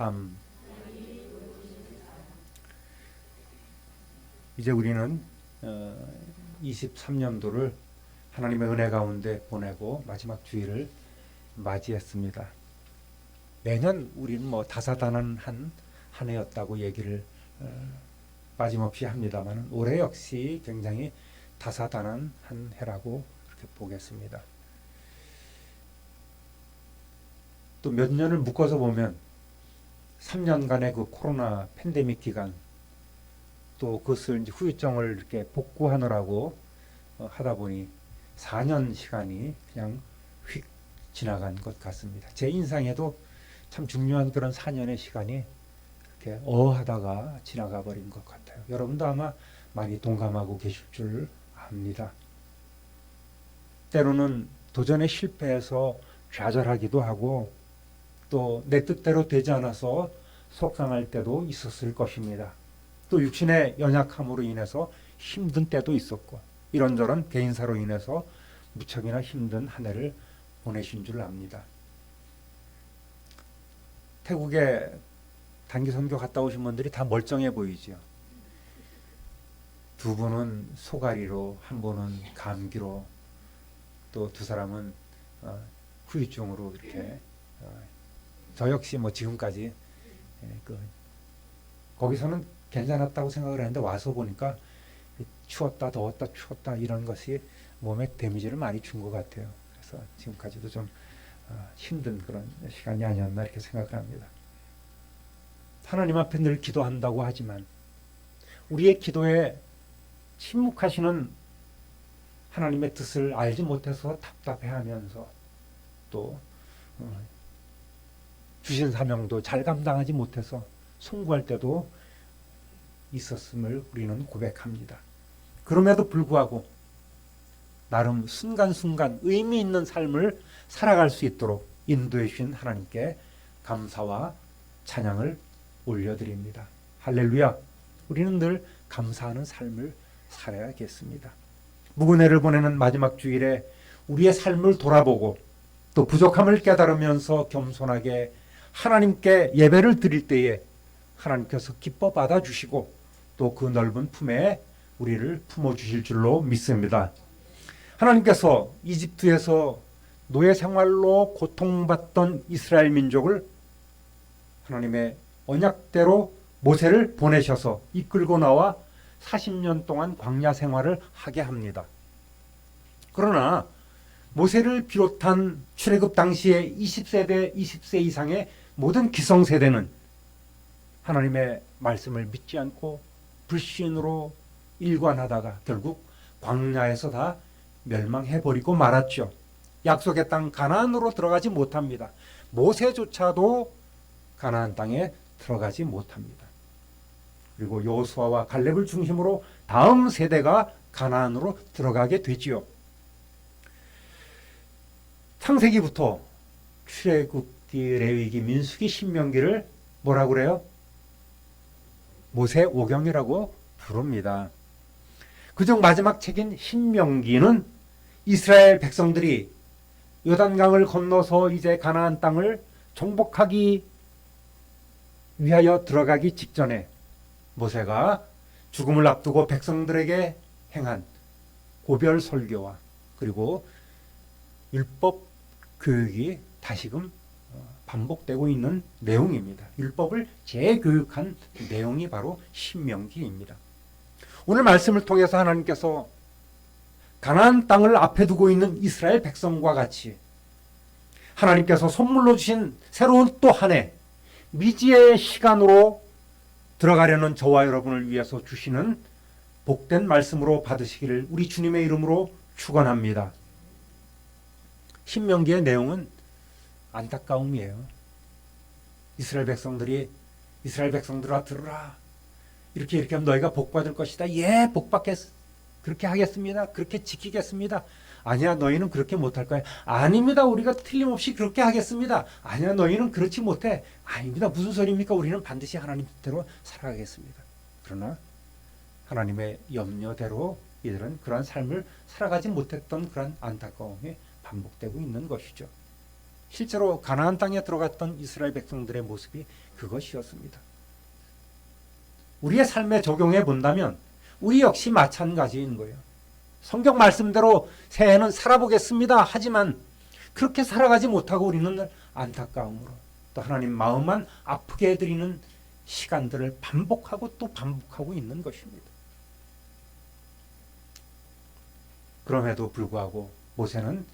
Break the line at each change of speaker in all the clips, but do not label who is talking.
암. 이제 우리는 23년도를 하나님의 은혜 가운데 보내고 마지막 주일을 맞이했습니다. 매년 우리는 다사다난한 한 해였다고 얘기를 빠짐없이 합니다만 올해 역시 굉장히 다사다난한 한 해라고 그렇게 보겠습니다. 또 몇 년을 묶어서 보면 3년간의 그 코로나 팬데믹 기간, 또 그것을 이제 후유증을 이렇게 복구하느라고 하다 보니 4년 시간이 그냥 휙 지나간 것 같습니다. 제 인상에도 참 중요한 그런 4년의 시간이 이렇게 어하다가 지나가 버린 것 같아요. 여러분도 아마 많이 동감하고 계실 줄 압니다. 때로는 도전에 실패해서 좌절하기도 하고 또 내 뜻대로 되지 않아서 속상할 때도 있었을 것입니다. 또 육신의 연약함으로 인해서 힘든 때도 있었고 이런저런 개인사로 인해서 무척이나 힘든 한 해를 보내신 줄 압니다. 태국에 단기 선교 갔다 오신 분들이 다 멀쩡해 보이죠. 두 분은 소가리로, 한 분은 감기로, 또 두 사람은 후유증으로 이렇게 저 역시 지금까지 거기서는 괜찮았다고 생각을 했는데 와서 보니까 추웠다 더웠다 추웠다 이런 것이 몸에 데미지를 많이 준 것 같아요. 그래서 지금까지도 좀 힘든 그런 시간이 아니었나 이렇게 생각을 합니다. 하나님 앞에 늘 기도한다고 하지만 우리의 기도에 침묵하시는 하나님의 뜻을 알지 못해서 답답해하면서 또 주신 사명도 잘 감당하지 못해서 송구할 때도 있었음을 우리는 고백합니다. 그럼에도 불구하고 나름 순간순간 의미 있는 삶을 살아갈 수 있도록 인도해 주신 하나님께 감사와 찬양을 올려드립니다. 할렐루야. 우리는 늘 감사하는 삶을 살아야겠습니다. 무근해를 보내는 마지막 주일에 우리의 삶을 돌아보고 또 부족함을 깨달으면서 겸손하게 하나님께 예배를 드릴 때에 하나님께서 기뻐 받아주시고 또 그 넓은 품에 우리를 품어주실 줄로 믿습니다. 하나님께서 이집트에서 노예 생활로 고통받던 이스라엘 민족을 하나님의 언약대로 모세를 보내셔서 이끌고 나와 40년 동안 광야 생활을 하게 합니다. 그러나 모세를 비롯한 출애굽 당시에 20세대, 20세 이상의 모든 기성세대는 하나님의 말씀을 믿지 않고 불신으로 일관하다가 결국 광야에서 다 멸망해버리고 말았죠. 약속의 땅 가나안으로 들어가지 못합니다. 모세조차도 가나안 땅에 들어가지 못합니다. 그리고 여호수아와 갈렙을 중심으로 다음 세대가 가나안으로 들어가게 되지요. 창세기부터 출애굽기, 레위기, 민수기, 신명기를 뭐라고 그래요? 모세오경이라고 부릅니다. 그중 마지막 책인 신명기는 이스라엘 백성들이 요단강을 건너서 이제 가나안 땅을 정복하기 위하여 들어가기 직전에 모세가 죽음을 앞두고 백성들에게 행한 고별 설교와 그리고 율법 교육이 다시금 반복되고 있는 내용입니다. 율법을 재교육한 내용이 바로 신명기입니다. 오늘 말씀을 통해서 하나님께서 가나안 땅을 앞에 두고 있는 이스라엘 백성과 같이 하나님께서 선물로 주신 새로운 또 한 해 미지의 시간으로 들어가려는 저와 여러분을 위해서 주시는 복된 말씀으로 받으시기를 우리 주님의 이름으로 축원합니다. 신명기의 내용은 안타까움이에요. 이스라엘 백성들아 들으라. 이렇게 하면 너희가 복받을 것이다. 예, 그렇게 하겠습니다. 그렇게 지키겠습니다. 아니야, 너희는 그렇게 못할 거야. 아닙니다. 우리가 틀림없이 그렇게 하겠습니다. 아니야, 너희는 그렇지 못해. 아닙니다. 무슨 소리입니까? 우리는 반드시 하나님 뜻대로 살아가겠습니다. 그러나 하나님의 염려대로 이들은 그러한 삶을 살아가지 못했던 그런 안타까움이 반복되고 있는 것이죠. 실제로 가나안 땅에 들어갔던 이스라엘 백성들의 모습이 그것이었습니다. 우리의 삶에 적용해 본다면 우리 역시 마찬가지인 거예요. 성경 말씀대로 새해는 살아보겠습니다. 하지만 그렇게 살아가지 못하고 우리는 안타까움으로 또 하나님 마음만 아프게 해드리는 시간들을 반복하고 또 반복하고 있는 것입니다. 그럼에도 불구하고 모세는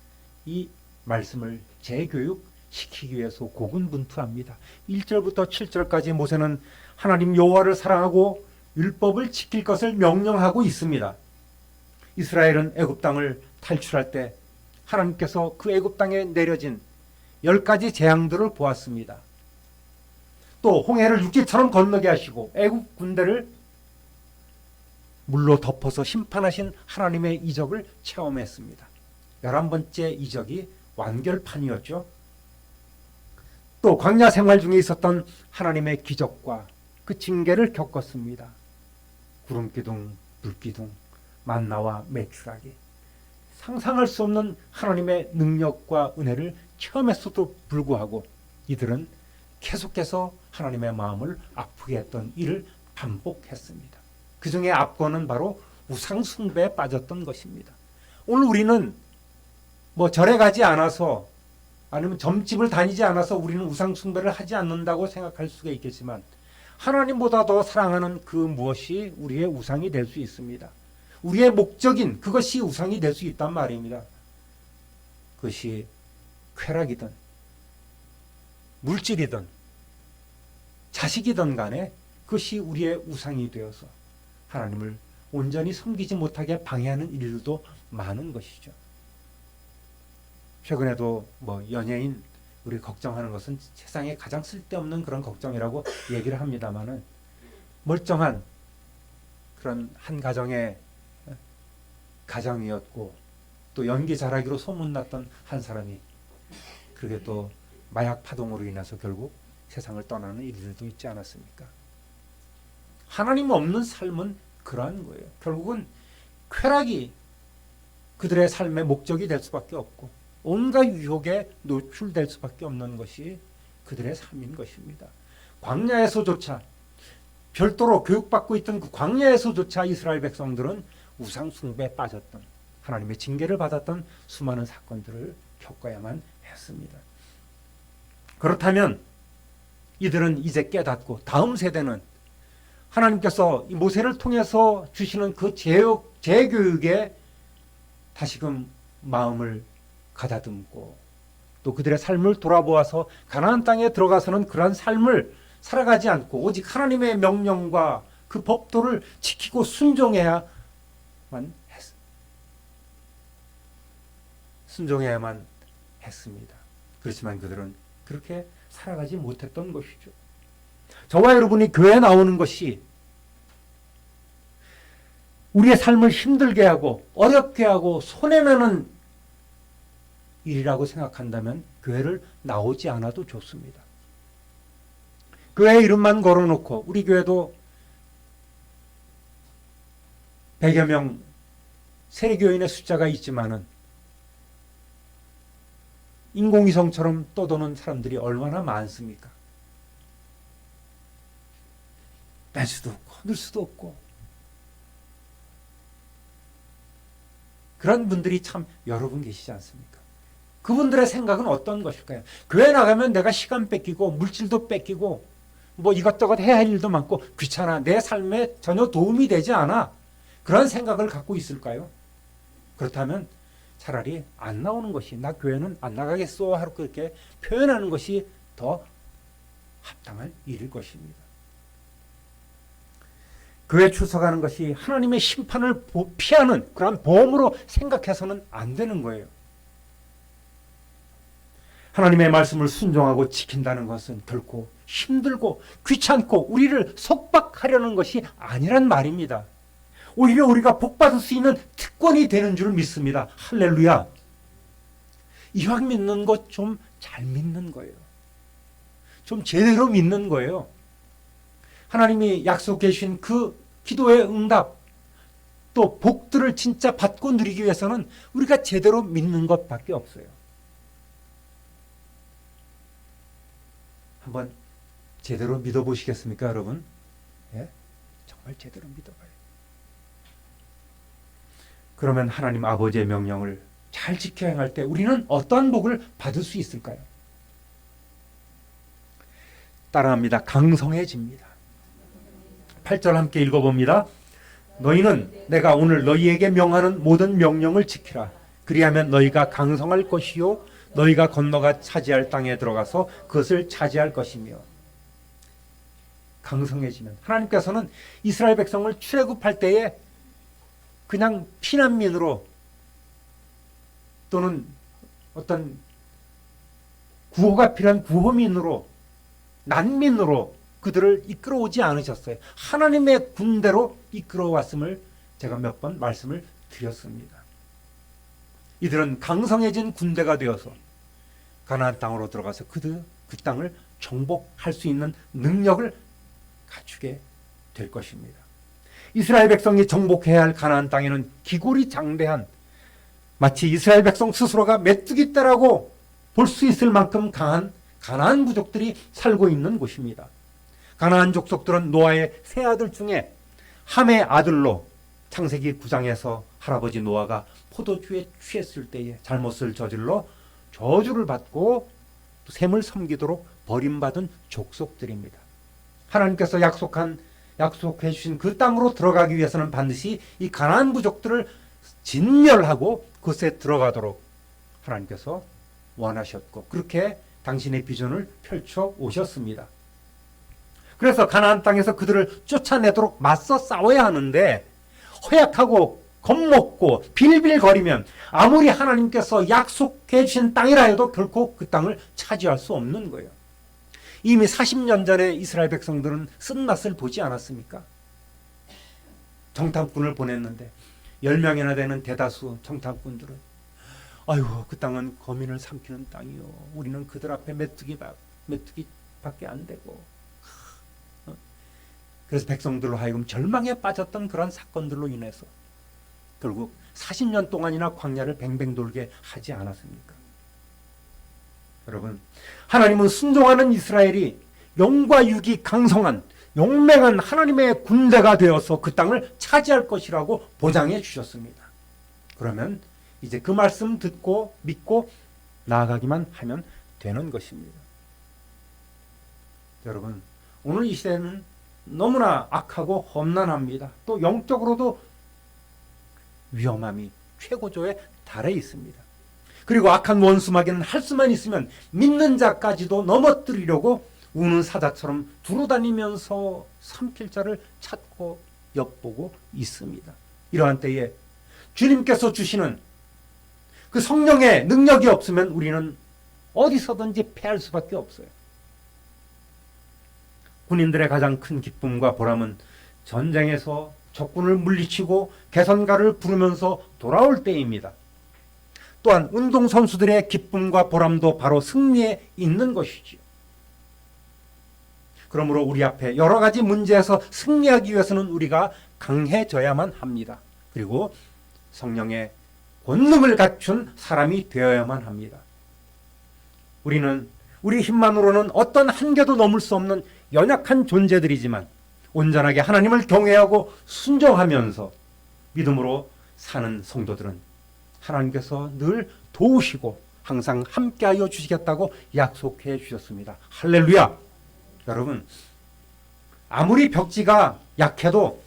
이 말씀을 재교육시키기 위해서 고군분투합니다. 1절부터 7절까지 모세는 하나님 여호와를 사랑하고 율법을 지킬 것을 명령하고 있습니다. 이스라엘은 애굽 땅을 탈출할 때 하나님께서 그 애굽 땅에 내려진 10가지 재앙들을 보았습니다. 또 홍해를 육지처럼 건너게 하시고 애굽 군대를 물로 덮어서 심판하신 하나님의 이적을 체험했습니다. 11번째 이적이 완결판이었죠. 또 광야 생활 중에 있었던 하나님의 기적과 그 징계를 겪었습니다. 구름기둥, 불기둥, 만나와 메추라기. 상상할 수 없는 하나님의 능력과 은혜를 체험했어도 불구하고 이들은 계속해서 하나님의 마음을 아프게 했던 일을 반복했습니다. 그 중에 앞권은 바로 우상 숭배에 빠졌던 것입니다. 오늘 우리는 절에 가지 않아서 아니면 점집을 다니지 않아서 우리는 우상 숭배를 하지 않는다고 생각할 수가 있겠지만 하나님보다 더 사랑하는 그 무엇이 우리의 우상이 될 수 있습니다. 우리의 목적인 그것이 우상이 될 수 있단 말입니다. 그것이 쾌락이든 물질이든 자식이든 간에 그것이 우리의 우상이 되어서 하나님을 온전히 섬기지 못하게 방해하는 일들도 많은 것이죠. 최근에도 연예인 우리 걱정하는 것은 세상에 가장 쓸데없는 그런 걱정이라고 얘기를 합니다만은 멀쩡한 그런 한 가정의 가장이었고 또 연기 잘하기로 소문났던 한 사람이 그렇게 또 마약 파동으로 인해서 결국 세상을 떠나는 일들도 있지 않았습니까? 하나님 없는 삶은 그러한 거예요. 결국은 쾌락이 그들의 삶의 목적이 될 수밖에 없고 온갖 유혹에 노출될 수밖에 없는 것이 그들의 삶인 것입니다. 광야에서조차 별도로 교육받고 있던 그 광야에서조차 이스라엘 백성들은 우상 숭배에 빠졌던 하나님의 징계를 받았던 수많은 사건들을 겪어야만 했습니다. 그렇다면 이들은 이제 깨닫고 다음 세대는 하나님께서 이 모세를 통해서 주시는 그 재교육에 다시금 마음을 가다듬고 또 그들의 삶을 돌아보아서 가나안 땅에 들어가서는 그러한 삶을 살아가지 않고 오직 하나님의 명령과 그 법도를 지키고 순종해야만 했습니다. 그렇지만 그들은 그렇게 살아가지 못했던 것이죠. 저와 여러분이 교회에 나오는 것이 우리의 삶을 힘들게 하고 어렵게 하고 손해내는 일이라고 생각한다면 교회를 나오지 않아도 좋습니다. 교회 이름만 걸어놓고 우리 교회도 100여 명 세례교인의 숫자가 있지만은 인공위성처럼 떠도는 사람들이 얼마나 많습니까? 뺄 수도 없고 넣을 수도 없고 그런 분들이 참 여러분 계시지 않습니까? 그분들의 생각은 어떤 것일까요? 교회 나가면 내가 시간 뺏기고 물질도 뺏기고 이것저것 해야 할 일도 많고 귀찮아. 내 삶에 전혀 도움이 되지 않아. 그런 생각을 갖고 있을까요? 그렇다면 차라리 안 나오는 것이 나 교회는 안 나가겠어 하고 그렇게 표현하는 것이 더 합당한 일일 것입니다. 교회 출석하는 것이 하나님의 심판을 피하는 그런 보험으로 생각해서는 안 되는 거예요. 하나님의 말씀을 순종하고 지킨다는 것은 결코 힘들고 귀찮고 우리를 속박하려는 것이 아니란 말입니다. 오히려 우리가 복받을 수 있는 특권이 되는 줄 믿습니다. 할렐루야. 이왕 믿는 것 좀 잘 믿는 거예요. 좀 제대로 믿는 거예요. 하나님이 약속해 주신 그 기도의 응답 또 복들을 진짜 받고 누리기 위해서는 우리가 제대로 믿는 것밖에 없어요. 한번 제대로 믿어보시겠습니까, 여러분? 예? 정말 제대로 믿어봐요. 그러면 하나님 아버지의 명령을 잘 지켜 행할 때 우리는 어떠한 복을 받을 수 있을까요? 따라합니다. 강성해집니다. 8절 함께 읽어봅니다. 너희는 내가 오늘 너희에게 명하는 모든 명령을 지키라. 그리하면 너희가 강성할 것이요 너희가 건너가 차지할 땅에 들어가서 그것을 차지할 것이며. 강성해지면 하나님께서는 이스라엘 백성을 출애굽할 때에 그냥 피난민으로 또는 어떤 구호가 필요한 구호민으로 난민으로 그들을 이끌어오지 않으셨어요. 하나님의 군대로 이끌어왔음을 제가 몇 번 말씀을 드렸습니다. 이들은 강성해진 군대가 되어서 가나안 땅으로 들어가서 그 땅을 정복할 수 있는 능력을 갖추게 될 것입니다. 이스라엘 백성이 정복해야 할 가나안 땅에는 기골이 장대한 마치 이스라엘 백성 스스로가 메뚜기 떼라고 볼 수 있을 만큼 강한 가나안 부족들이 살고 있는 곳입니다. 가나안 족속들은 노아의 세 아들 중에 함의 아들로 창세기 9장에서 할아버지 노아가 포도주에 취했을 때에 잘못을 저질러 저주를 받고 샘을 섬기도록 버림받은 족속들입니다. 하나님께서 약속해 주신 그 땅으로 들어가기 위해서는 반드시 이 가나안 부족들을 진멸하고 그곳에 들어가도록 하나님께서 원하셨고 그렇게 당신의 비전을 펼쳐 오셨습니다. 그래서 가나안 땅에서 그들을 쫓아내도록 맞서 싸워야 하는데 허약하고 겁먹고 빌빌거리면 아무리 하나님께서 약속해 주신 땅이라 해도 결코 그 땅을 차지할 수 없는 거예요. 이미 40년 전에 이스라엘 백성들은 쓴맛을 보지 않았습니까? 정탐꾼을 보냈는데 10명이나 되는 대다수 정탐꾼들은 아유 그 땅은 거민을 삼키는 땅이요. 우리는 그들 앞에 메뚜기밖에 안 되고. 그래서 백성들로 하여금 절망에 빠졌던 그런 사건들로 인해서 결국 40년 동안이나 광야를 뱅뱅 돌게 하지 않았습니까? 여러분, 하나님은 순종하는 이스라엘이 영과 육이 강성한 용맹한 하나님의 군대가 되어서 그 땅을 차지할 것이라고 보장해 주셨습니다. 그러면 이제 그 말씀 듣고 믿고 나아가기만 하면 되는 것입니다. 여러분, 오늘 이 시대는 너무나 악하고 험난합니다. 또 영적으로도 위험함이 최고조에 달해 있습니다. 그리고 악한 원수 마귀는 할 수만 있으면 믿는 자까지도 넘어뜨리려고 우는 사자처럼 두루다니면서 삼킬 자를 찾고 엿보고 있습니다. 이러한 때에 주님께서 주시는 그 성령의 능력이 없으면 우리는 어디서든지 패할 수밖에 없어요. 군인들의 가장 큰 기쁨과 보람은 전쟁에서 적군을 물리치고 개선가를 부르면서 돌아올 때입니다. 또한 운동선수들의 기쁨과 보람도 바로 승리에 있는 것이지요. 그러므로 우리 앞에 여러 가지 문제에서 승리하기 위해서는 우리가 강해져야만 합니다. 그리고 성령의 권능을 갖춘 사람이 되어야만 합니다. 우리는 우리 힘만으로는 어떤 한계도 넘을 수 없는 연약한 존재들이지만 온전하게 하나님을 경외하고 순종하면서 믿음으로 사는 성도들은 하나님께서 늘 도우시고 항상 함께하여 주시겠다고 약속해 주셨습니다. 할렐루야! 여러분, 아무리 벽지가 약해도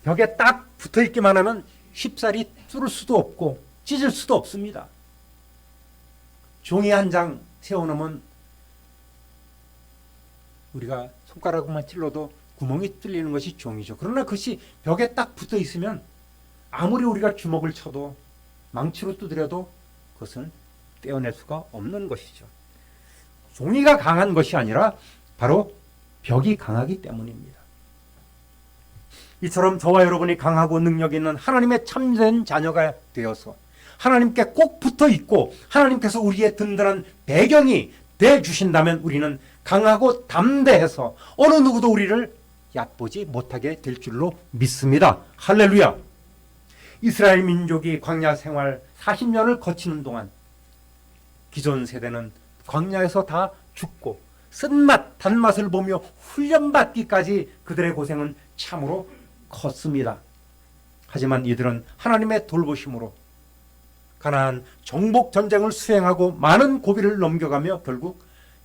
벽에 딱 붙어있기만 하면 쉽사리 뚫을 수도 없고 찢을 수도 없습니다. 종이 한 장 세워놓으면 우리가 손가락만 찔러도 구멍이 뚫리는 것이 종이죠. 그러나 그것이 벽에 딱 붙어 있으면 아무리 우리가 주먹을 쳐도 망치로 두드려도 그것은 떼어낼 수가 없는 것이죠. 종이가 강한 것이 아니라 바로 벽이 강하기 때문입니다. 이처럼 저와 여러분이 강하고 능력 있는 하나님의 참된 자녀가 되어서 하나님께 꼭 붙어 있고 하나님께서 우리의 든든한 배경이 돼 주신다면 우리는 강하고 담대해서 어느 누구도 우리를 얕보지 못하게 될 줄로 믿습니다. 할렐루야! 이스라엘 민족이 광야 생활 40년을 거치는 동안 기존 세대는 광야에서 다 죽고 쓴맛, 단맛을 보며 훈련받기까지 그들의 고생은 참으로 컸습니다. 하지만 이들은 하나님의 돌보심으로 가나안 정복 전쟁을 수행하고 많은 고비를 넘겨가며 결국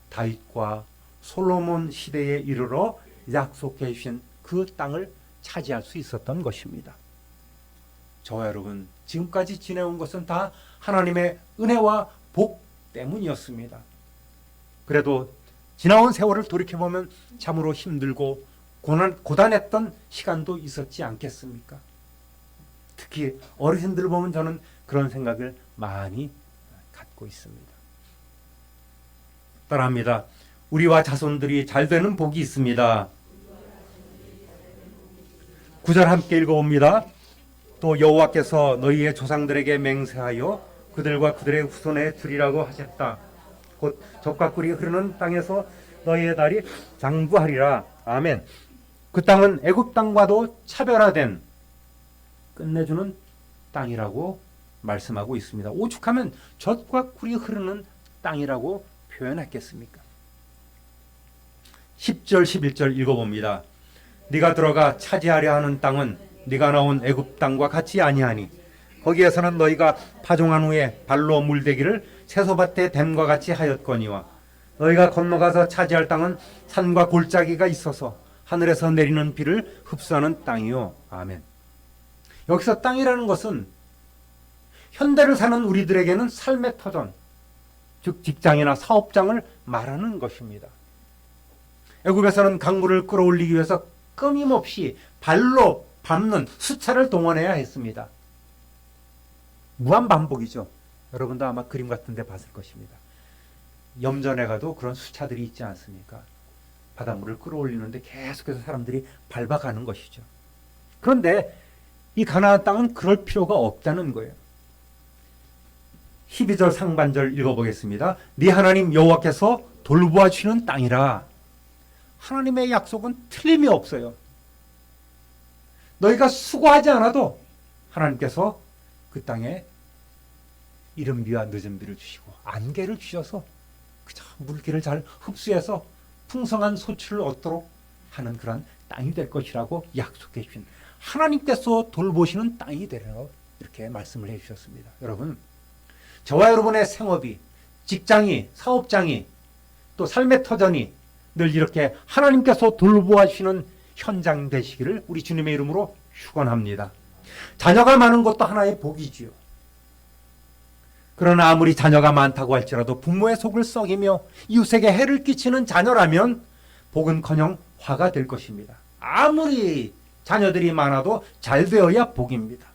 다윗과 솔로몬 시대에 이르러 약속해 주신 그 땅을 차지할 수 있었던 것입니다. 저와 여러분, 지금까지 지내온 것은 다 하나님의 은혜와 복 때문이었습니다. 그래도 지나온 세월을 돌이켜보면 참으로 힘들고 고단했던 시간도 있었지 않겠습니까? 특히 어르신들을 보면 저는 그런 생각을 많이 갖고 있습니다. 따라합니다. 우리와 자손들이 잘 되는 복이 있습니다. 9절 함께 읽어봅니다. 또 여호와께서 너희의 조상들에게 맹세하여 그들과 그들의 후손에 주리라고 하셨다. 곧 젖과 꿀이 흐르는 땅에서 너희의 달이 장구하리라. 아멘. 그 땅은 애굽 땅과도 차별화된 끝내주는 땅이라고 말씀하고 있습니다. 오죽하면 젖과 꿀이 흐르는 땅이라고 표현했겠습니까? 10절 11절 읽어봅니다. 네가 들어가 차지하려 하는 땅은 네가 나온 애굽 땅과 같이 아니하니 거기에서는 너희가 파종한 후에 발로 물대기를 채소밭에 댐과 같이 하였거니와 너희가 건너가서 차지할 땅은 산과 골짜기가 있어서 하늘에서 내리는 비를 흡수하는 땅이요. 아멘. 여기서 땅이라는 것은 현대를 사는 우리들에게는 삶의 터전, 즉 직장이나 사업장을 말하는 것입니다. 애굽에서는 강물을 끌어올리기 위해서 끊임없이 발로 밟는 수차를 동원해야 했습니다. 무한 반복이죠. 여러분도 아마 그림 같은 데 봤을 것입니다. 염전에 가도 그런 수차들이 있지 않습니까? 바닷물을 끌어올리는데 계속해서 사람들이 밟아가는 것이죠. 그런데 이 가나안 땅은 그럴 필요가 없다는 거예요. 12절 상반절 읽어보겠습니다. 네 하나님 여호와께서 돌보아 주시는 땅이라. 하나님의 약속은 틀림이 없어요. 너희가 수고하지 않아도 하나님께서 그 땅에 이른 비와 늦은 비를 주시고 안개를 주셔서 그저 물기를 잘 흡수해서 풍성한 소출을 얻도록 하는 그런 땅이 될 것이라고 약속해 주신 하나님께서 돌보시는 땅이 되라고 이렇게 말씀을 해 주셨습니다. 여러분, 저와 여러분의 생업이, 직장이, 사업장이, 또 삶의 터전이 늘 이렇게 하나님께서 돌보아 주시는 현장 되시기를 우리 주님의 이름으로 축원합니다. 자녀가 많은 것도 하나의 복이지요. 그러나 아무리 자녀가 많다고 할지라도 부모의 속을 썩이며 이웃에게 해를 끼치는 자녀라면 복은커녕 화가 될 것입니다. 아무리 자녀들이 많아도 잘 되어야 복입니다.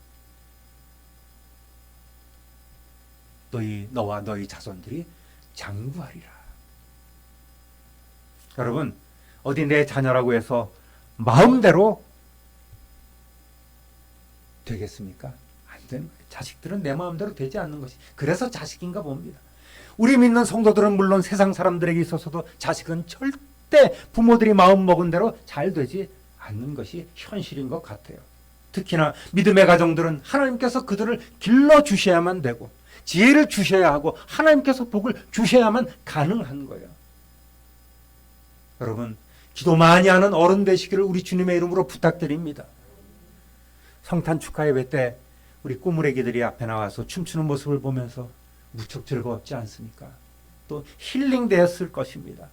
너와 너희 자손들이 장구하리라. 여러분, 어디 내 자녀라고 해서 마음대로 되겠습니까? 안 되는 거예요. 자식들은 내 마음대로 되지 않는 것이, 그래서 자식인가 봅니다. 우리 믿는 성도들은 물론 세상 사람들에게 있어서도 자식은 절대 부모들이 마음먹은 대로 잘 되지 않는 것이 현실인 것 같아요. 특히나 믿음의 가정들은 하나님께서 그들을 길러주셔야만 되고 지혜를 주셔야 하고 하나님께서 복을 주셔야만 가능한 거예요. 여러분, 기도 많이 하는 어른 되시기를 우리 주님의 이름으로 부탁드립니다. 성탄 축하 예배 때 우리 꼬물애기들이 앞에 나와서 춤추는 모습을 보면서 무척 즐거웠지 않습니까? 또 힐링되었을 것입니다.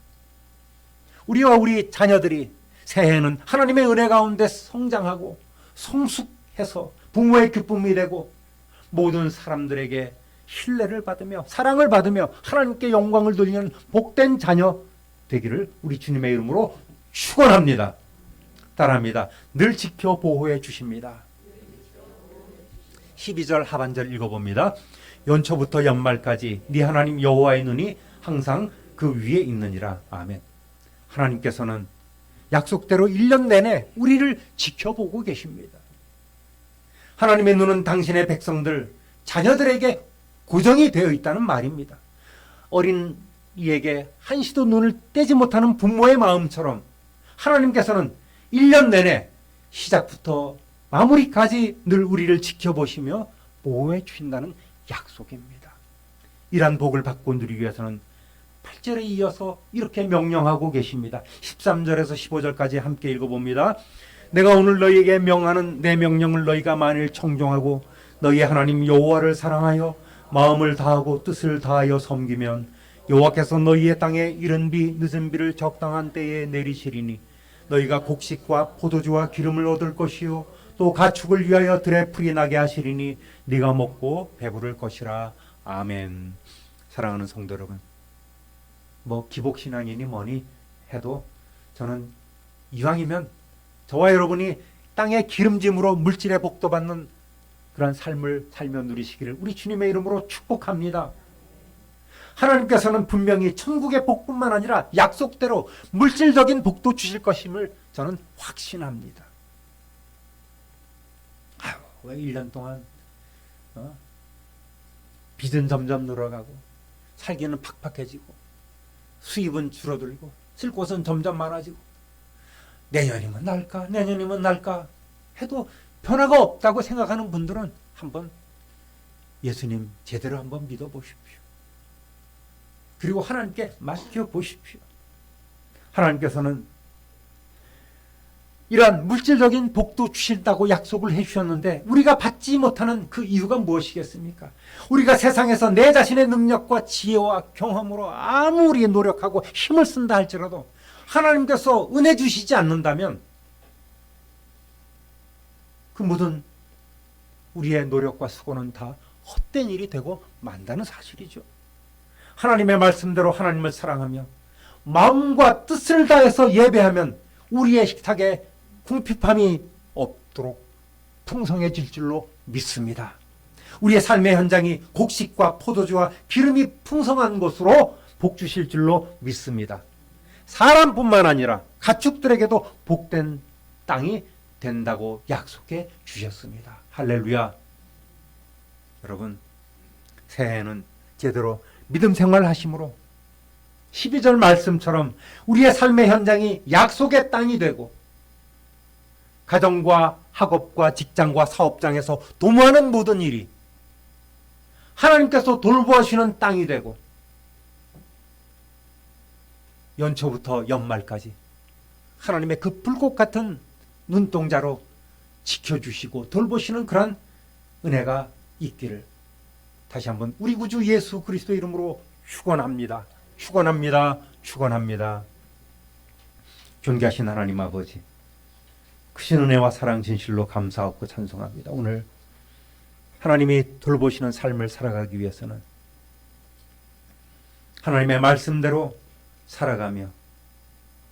우리와 우리 자녀들이 새해에는 하나님의 은혜 가운데 성장하고 성숙해서 부모의 기쁨이 되고 모든 사람들에게 신뢰를 받으며 사랑을 받으며 하나님께 영광을 돌리는 복된 자녀 되기를 우리 주님의 이름으로 축원합니다. 따라합니다. 늘 지켜 보호해 주십니다. 12절 하반절 읽어봅니다. 연초부터 연말까지 네 하나님 여호와의 눈이 항상 그 위에 있느니라. 아멘. 하나님께서는 약속대로 1년 내내 우리를 지켜보고 계십니다. 하나님의 눈은 당신의 백성들, 자녀들에게 고정이 되어 있다는 말입니다. 어린이에게 한시도 눈을 떼지 못하는 부모의 마음처럼 하나님께서는 1년 내내 시작부터 마무리까지 늘 우리를 지켜보시며 보호해 주신다는 약속입니다. 이러한 복을 받고 누리기 위해서는 8절에 이어서 이렇게 명령하고 계십니다. 13절에서 15절까지 함께 읽어봅니다. 내가 오늘 너희에게 명하는 내 명령을 너희가 만일 청종하고 너희 하나님 여호와를 사랑하여 마음을 다하고 뜻을 다하여 섬기면 여호와께서 너희의 땅에 이른 비 늦은 비를 적당한 때에 내리시리니 너희가 곡식과 포도주와 기름을 얻을 것이요 또 가축을 위하여 들에 풀이 나게 하시리니 네가 먹고 배부를 것이라. 아멘. 사랑하는 성도 여러분, 뭐 기복신앙이니 뭐니 해도 저는 이왕이면 저와 여러분이 땅의 기름짐으로 물질의 복도 받는 그런 삶을 살며 누리시기를 우리 주님의 이름으로 축복합니다. 하나님께서는 분명히 천국의 복뿐만 아니라 약속대로 물질적인 복도 주실 것임을 저는 확신합니다. 아유, 왜 1년 동안 빚은 점점 늘어가고 살기는 팍팍해지고 수입은 줄어들고 쓸 곳은 점점 많아지고 내년이면 날까 내년이면 날까 해도 변화가 없다고 생각하는 분들은 한번 예수님 제대로 한번 믿어보십시오. 그리고 하나님께 맡겨보십시오. 하나님께서는 이러한 물질적인 복도 주신다고 약속을 해주셨는데 우리가 받지 못하는 그 이유가 무엇이겠습니까? 우리가 세상에서 내 자신의 능력과 지혜와 경험으로 아무리 노력하고 힘을 쓴다 할지라도 하나님께서 은혜 주시지 않는다면 그 모든 우리의 노력과 수고는 다 헛된 일이 되고 만다는 사실이죠. 하나님의 말씀대로 하나님을 사랑하며 마음과 뜻을 다해서 예배하면 우리의 식탁에 궁핍함이 없도록 풍성해질 줄로 믿습니다. 우리의 삶의 현장이 곡식과 포도주와 기름이 풍성한 곳으로 복 주실 줄로 믿습니다. 사람뿐만 아니라 가축들에게도 복된 땅이 된다고 약속해 주셨습니다. 할렐루야. 여러분, 새해에는 제대로 믿음 생활 하심으로 12절 말씀처럼 우리의 삶의 현장이 약속의 땅이 되고 가정과 학업과 직장과 사업장에서 도모하는 모든 일이 하나님께서 돌보시는 땅이 되고 연초부터 연말까지 하나님의 그 불꽃 같은 눈동자로 지켜주시고 돌보시는 그런 은혜가 있기를 다시 한번 우리 구주 예수 그리스도 이름으로 축원합니다. 축원합니다. 축원합니다. 존귀하신 하나님 아버지, 크신 은혜와 사랑 진실로 감사하고 찬송합니다. 오늘 하나님이 돌보시는 삶을 살아가기 위해서는 하나님의 말씀대로 살아가며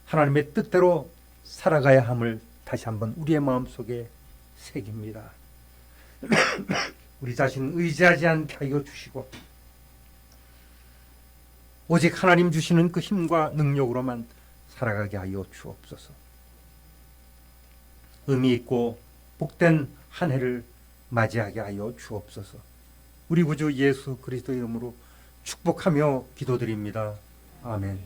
하나님의 뜻대로 살아가야 함을 다시 한번 우리의 마음속에 새깁니다. 우리 자신 의지하지 않게 하여 주시고 오직 하나님 주시는 그 힘과 능력으로만 살아가게 하여 주옵소서. 의미 있고 복된 한 해를 맞이하게 하여 주옵소서. 우리 구주 예수 그리스도 이름으로 축복하며 기도드립니다. 아멘.